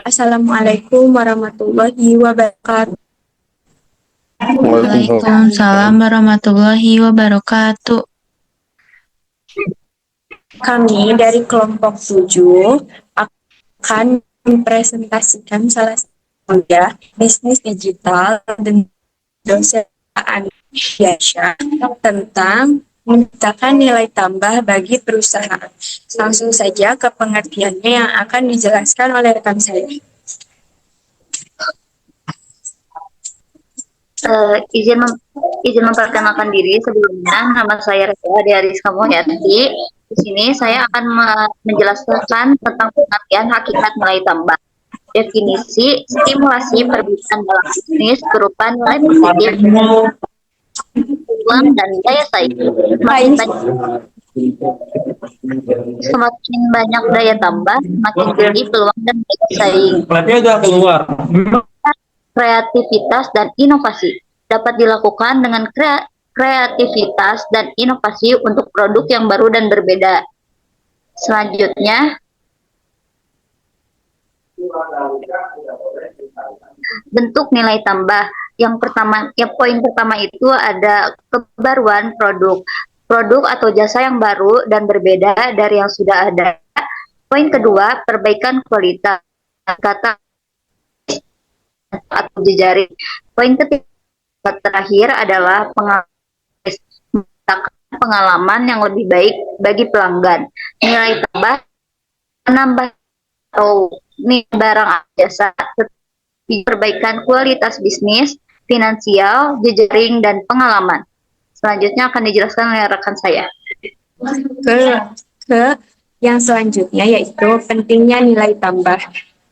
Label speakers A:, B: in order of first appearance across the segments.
A: Assalamualaikum warahmatullahi wabarakatuh.
B: Waalaikumsalam warahmatullahi wabarakatuh.
A: Kami dari kelompok 7 akan mempresentasikan salah satu bisnis digital dan dosen Aisyah tentang menciptakan nilai tambah bagi perusahaan. Langsung saja ke pengertiannya yang akan dijelaskan oleh rekan saya.
C: Izin memperkenalkan diri sebelumnya. Nama saya Reza Ariska Mulyati. Di sini saya akan menjelaskan tentang pengertian hakikat nilai tambah, definisi, stimulasi perbaikan dalam bisnis berupa nilai positif, uang, dan daya saing. Semakin banyak daya tambah, semakin tinggi peluang dan daya saing. Kreativitas dan inovasi dapat dilakukan dengan kreativitas dan inovasi untuk produk yang baru dan berbeda. Selanjutnya, bentuk nilai tambah. Poin pertama itu ada kebaruan produk atau jasa yang baru dan berbeda dari yang sudah ada. Poin kedua, perbaikan kualitas kata atau jejaring. Poin ketiga terakhir adalah pengalaman yang lebih baik bagi pelanggan. Nilai tambah menambah atau barang jasa, perbaikan kualitas bisnis, finansial, jejaring, dan pengalaman. Selanjutnya akan dijelaskan oleh rekan saya.
A: Ke yang selanjutnya yaitu pentingnya nilai tambah.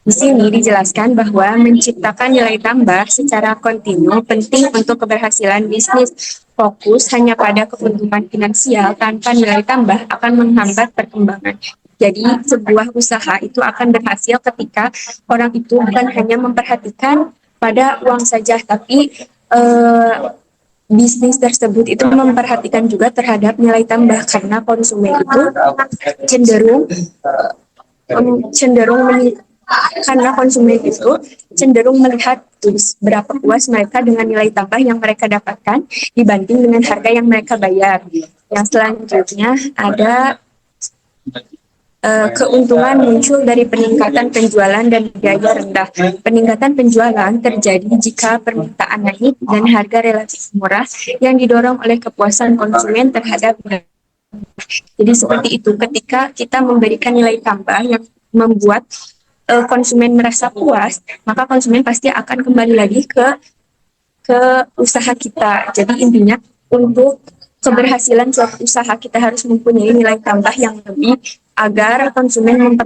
A: Di sini dijelaskan bahwa menciptakan nilai tambah secara kontinu penting untuk keberhasilan bisnis. Fokus hanya pada keuntungan finansial tanpa nilai tambah akan menghambat perkembangan. Jadi sebuah usaha itu akan berhasil ketika orang itu bukan hanya memperhatikan pada uang saja, tapi bisnis tersebut itu memperhatikan juga terhadap nilai tambah, karena konsumen itu karena konsumen itu cenderung melihat berapa puas mereka dengan nilai tambah yang mereka dapatkan dibanding dengan harga yang mereka bayar. Yang selanjutnya ada keuntungan muncul dari peningkatan penjualan dan biaya rendah. Peningkatan penjualan terjadi jika permintaan naik dan harga relatif murah yang didorong oleh kepuasan konsumen terhadap barang. Jadi seperti itu, ketika kita memberikan nilai tambah yang membuat konsumen merasa puas, maka konsumen pasti akan kembali lagi ke usaha kita. Jadi intinya untuk keberhasilan suatu usaha kita harus mempunyai nilai tambah yang lebih agar konsumen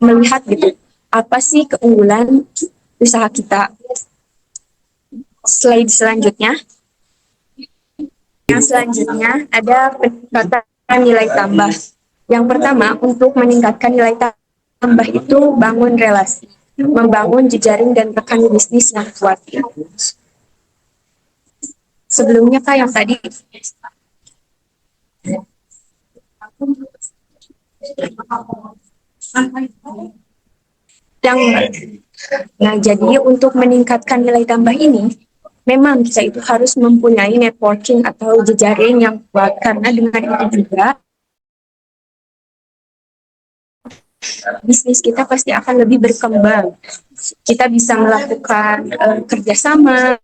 A: melihat gitu apa sih keunggulan usaha kita. Slide selanjutnya. Yang selanjutnya ada peningkatan nilai tambah. Yang pertama, untuk meningkatkan nilai tambah itu bangun relasi, membangun jejaring dan rekan bisnis yang kuat. Sebelumnya Kak yang tadi jadi untuk meningkatkan nilai tambah ini memang kita itu harus mempunyai networking atau jejaring yang kuat, karena dengan itu juga bisnis kita pasti akan lebih berkembang. Kita bisa melakukan kerjasama,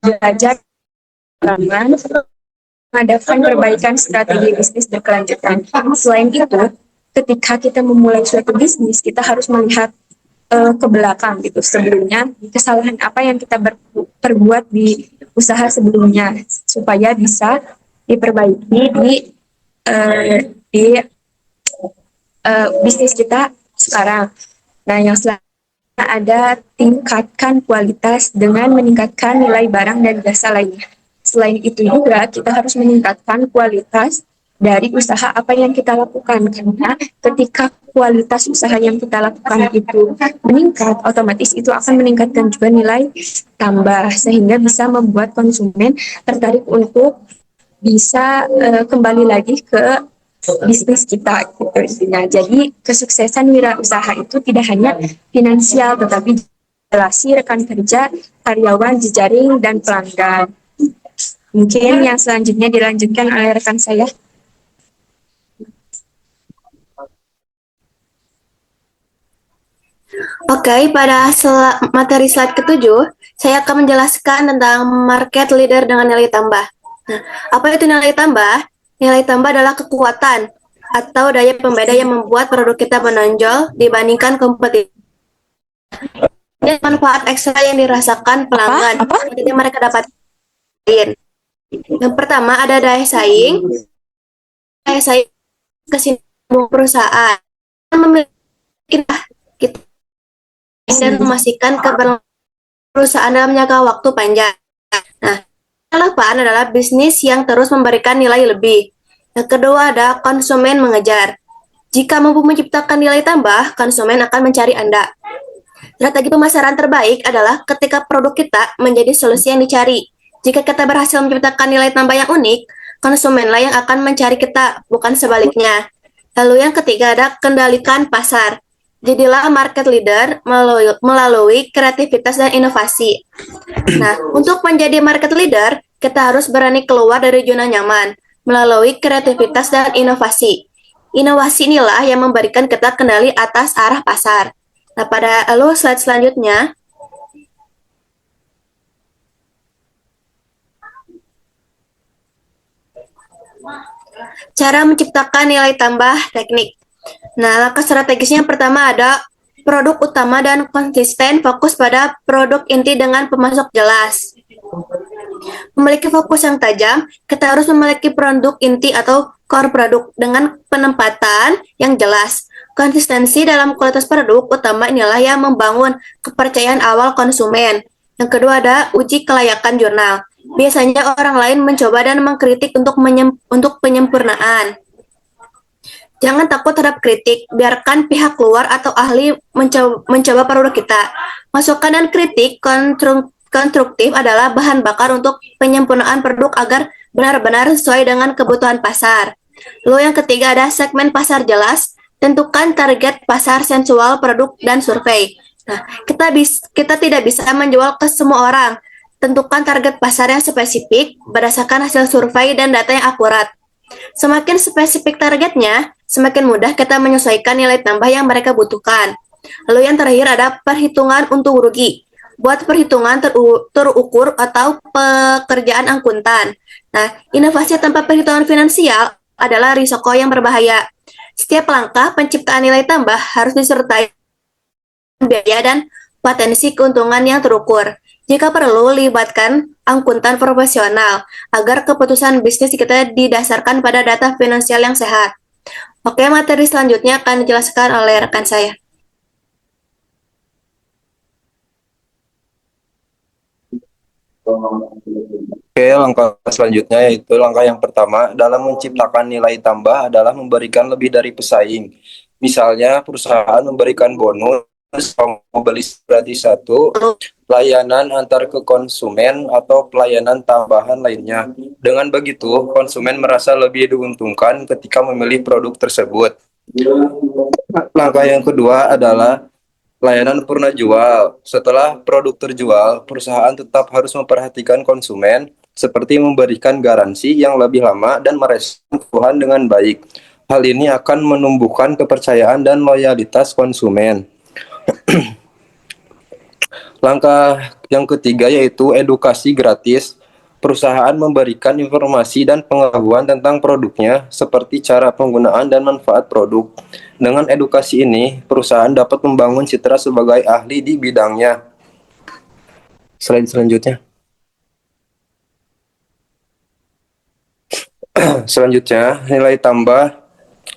A: belajar, mengadakan perbaikan strategi bisnis berkelanjutan. Selain itu, ketika kita memulai suatu bisnis, kita harus melihat ke belakang gitu. Sebelumnya, kesalahan apa yang kita perbuat di usaha sebelumnya supaya bisa diperbaiki di bisnis kita sekarang. Nah, yang selanjutnya ada tingkatkan kualitas dengan meningkatkan nilai barang dan jasa lainnya. Selain itu juga kita harus meningkatkan kualitas dari usaha apa yang kita lakukan, karena ketika kualitas usaha yang kita lakukan itu meningkat, otomatis itu akan meningkatkan juga nilai tambah sehingga bisa membuat konsumen tertarik untuk bisa kembali lagi ke bisnis kita gitu intinya. Jadi kesuksesan wirausaha itu tidak hanya finansial tetapi relasi rekan kerja, karyawan, jejaring, dan pelanggan. Mungkin yang selanjutnya dilanjutkan oleh rekan saya.
D: Oke, pada materi slide ketujuh, saya akan menjelaskan tentang market leader dengan nilai tambah. Nah, apa itu nilai tambah? Nilai tambah adalah kekuatan atau daya pembeda yang membuat produk kita menonjol dibandingkan kompetitor. Ini manfaat ekstra yang dirasakan pelanggan yang mereka dapatin. Yang pertama ada daya saing. Daya saing kesinambungan perusahaan memiliki kita dan memastikan keberlangsungan perusahaan dalam jangka waktu panjang. Nah, yang 8 adalah bisnis yang terus memberikan nilai lebih. Yang kedua ada konsumen mengejar. Jika mampu menciptakan nilai tambah, konsumen akan mencari Anda. Strategi pemasaran terbaik adalah ketika produk kita menjadi solusi yang dicari. Jika kita berhasil menciptakan nilai tambah yang unik, konsumenlah yang akan mencari kita, bukan sebaliknya. Lalu yang ketiga ada kendalikan pasar. Jadilah market leader melalui kreativitas dan inovasi. Nah, untuk menjadi market leader, kita harus berani keluar dari zona nyaman melalui kreativitas dan inovasi. Inovasi inilah yang memberikan kita kendali atas arah pasar. Nah, pada slide selanjutnya, cara menciptakan nilai tambah teknik. Nah, langkah strategisnya yang pertama ada produk utama dan konsisten fokus pada produk inti dengan pemasok jelas. Memiliki fokus yang tajam, kita harus memiliki produk inti atau core produk dengan penempatan yang jelas. Konsistensi dalam kualitas produk utama inilah yang membangun kepercayaan awal konsumen. Yang kedua ada uji kelayakan jurnal. Biasanya orang lain mencoba dan mengkritik untuk penyempurnaan. Jangan takut terhadap kritik, biarkan pihak luar atau ahli mencoba produk kita. Masukan dan kritik konstruktif adalah bahan bakar untuk penyempurnaan produk agar benar-benar sesuai dengan kebutuhan pasar. Lalu yang ketiga ada segmen pasar jelas, tentukan target pasar sensual produk dan survei. Nah, kita tidak bisa menjual ke semua orang. Tentukan target pasar yang spesifik berdasarkan hasil survei dan data yang akurat. Semakin spesifik targetnya, semakin mudah kita menyesuaikan nilai tambah yang mereka butuhkan. Lalu yang terakhir ada perhitungan untung rugi. Buat perhitungan terukur atau pekerjaan akuntan. Nah, inovasi tanpa perhitungan finansial adalah risiko yang berbahaya. Setiap langkah penciptaan nilai tambah harus disertai biaya dan potensi keuntungan yang terukur. Jika perlu, libatkan akuntan profesional agar keputusan bisnis kita didasarkan pada data finansial yang sehat. Oke, materi selanjutnya akan dijelaskan oleh rekan saya.
E: Oke, langkah selanjutnya yaitu langkah yang pertama dalam menciptakan nilai tambah adalah memberikan lebih dari pesaing. Misalnya, perusahaan memberikan bonus, membeli gratis satu, layanan antar ke konsumen, atau pelayanan tambahan lainnya. Dengan begitu, konsumen merasa lebih diuntungkan ketika memilih produk tersebut. Langkah yang kedua adalah layanan purna jual. Setelah produk terjual, perusahaan tetap harus memperhatikan konsumen, seperti memberikan garansi yang lebih lama dan merespon keluhan dengan baik. Hal ini akan menumbuhkan kepercayaan dan loyalitas konsumen. Langkah yang ketiga yaitu edukasi gratis. Perusahaan memberikan informasi dan pengetahuan tentang produknya, seperti cara penggunaan dan manfaat produk. Dengan edukasi ini, perusahaan dapat membangun citra sebagai ahli di bidangnya. Selanjutnya. Selanjutnya, nilai tambah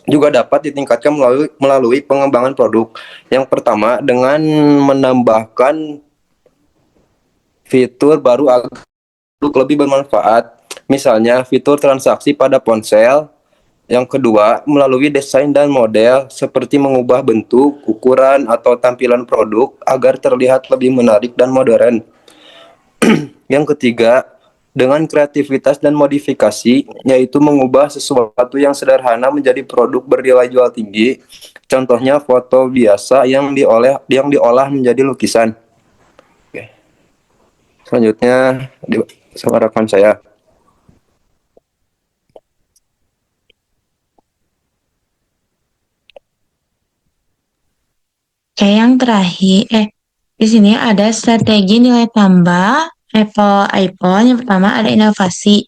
E: juga dapat ditingkatkan melalui pengembangan produk. Yang pertama, dengan menambahkan fitur baru agar produk lebih bermanfaat, misalnya fitur transaksi pada ponsel. Yang kedua, melalui desain dan model, seperti mengubah bentuk, ukuran, atau tampilan produk agar terlihat lebih menarik dan modern. Yang ketiga, dengan kreativitas dan modifikasi, yaitu mengubah sesuatu yang sederhana menjadi produk bernilai jual tinggi. Contohnya foto biasa yang diolah menjadi lukisan. Oke. Selanjutnya sama rekan saya.
B: Kayak yang terakhir, di sini ada strategi nilai tambah Apple iPhone. Yang pertama ada inovasi,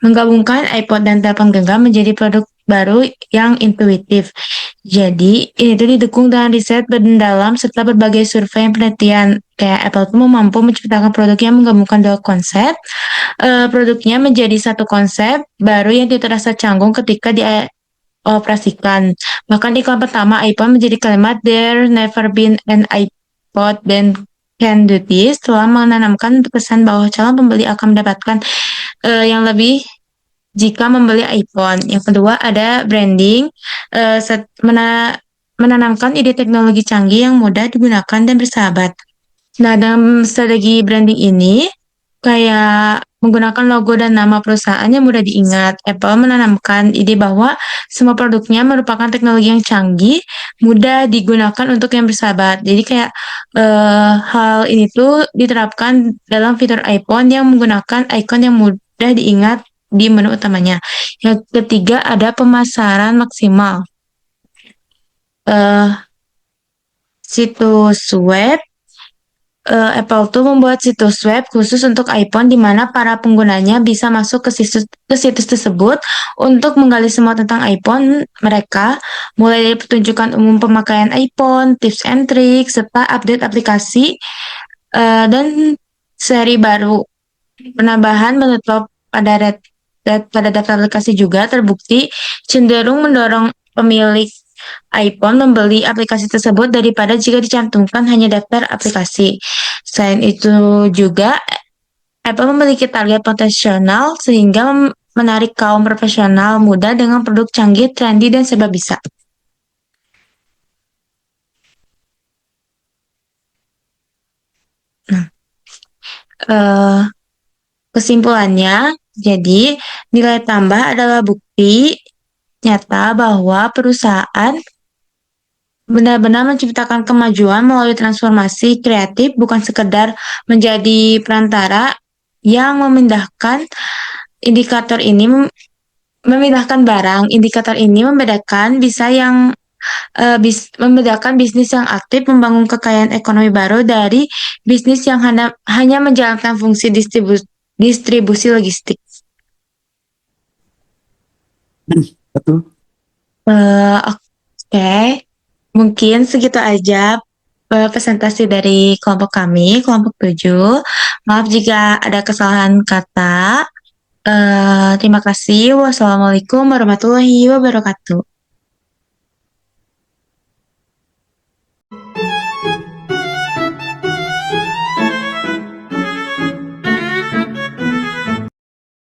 B: menggabungkan iPod dan telepon genggam menjadi produk baru yang intuitif. Jadi ini tuh didukung dengan riset mendalam serta berbagai survei yang penelitian. Kayak Apple tuh mampu menciptakan produk yang menggabungkan dua konsep. Produknya menjadi satu konsep baru yang tidak terasa canggung ketika operasikan. Bahkan iklan pertama iPhone menjadi kalimat "There never been an iPod that can do this" telah menanamkan pesan bahwa calon pembeli akan mendapatkan yang lebih jika membeli iPhone. Yang kedua ada branding, menanamkan ide teknologi canggih yang mudah digunakan dan bersahabat. Nah, dalam strategi branding ini, kayak menggunakan logo dan nama perusahaan yang mudah diingat. Apple menanamkan ide bahwa semua produknya merupakan teknologi yang canggih, mudah digunakan untuk yang bersahabat. Jadi kayak hal ini tuh diterapkan dalam fitur iPhone yang menggunakan icon yang mudah diingat di menu utamanya. Yang ketiga ada pemasaran maksimal. Situs web. Apple tuh membuat situs web khusus untuk iPhone di mana para penggunanya bisa masuk ke situs tersebut untuk menggali semua tentang iPhone mereka, mulai dari pertunjukan umum pemakaian iPhone, tips and tricks, serta update aplikasi dan seri baru. Penambahan menutup pada daftar aplikasi juga terbukti cenderung mendorong pemilik iPhone membeli aplikasi tersebut daripada jika dicantumkan hanya daftar aplikasi. Selain itu juga, Apple memiliki target potensial sehingga menarik kaum profesional muda dengan produk canggih, trendy, dan serba bisa. Kesimpulannya, jadi nilai tambah adalah bukti nyata bahwa perusahaan benar-benar menciptakan kemajuan melalui transformasi kreatif, bukan sekedar menjadi perantara yang memindahkan barang. Indikator ini membedakan membedakan bisnis yang aktif membangun kekayaan ekonomi baru dari bisnis yang hanya menjalankan fungsi distribusi logistik.
E: Betul.
B: Oke. Mungkin segitu aja presentasi dari kelompok kami, kelompok 7. Maaf jika ada kesalahan kata. Terima kasih. Wassalamualaikum warahmatullahi wabarakatuh.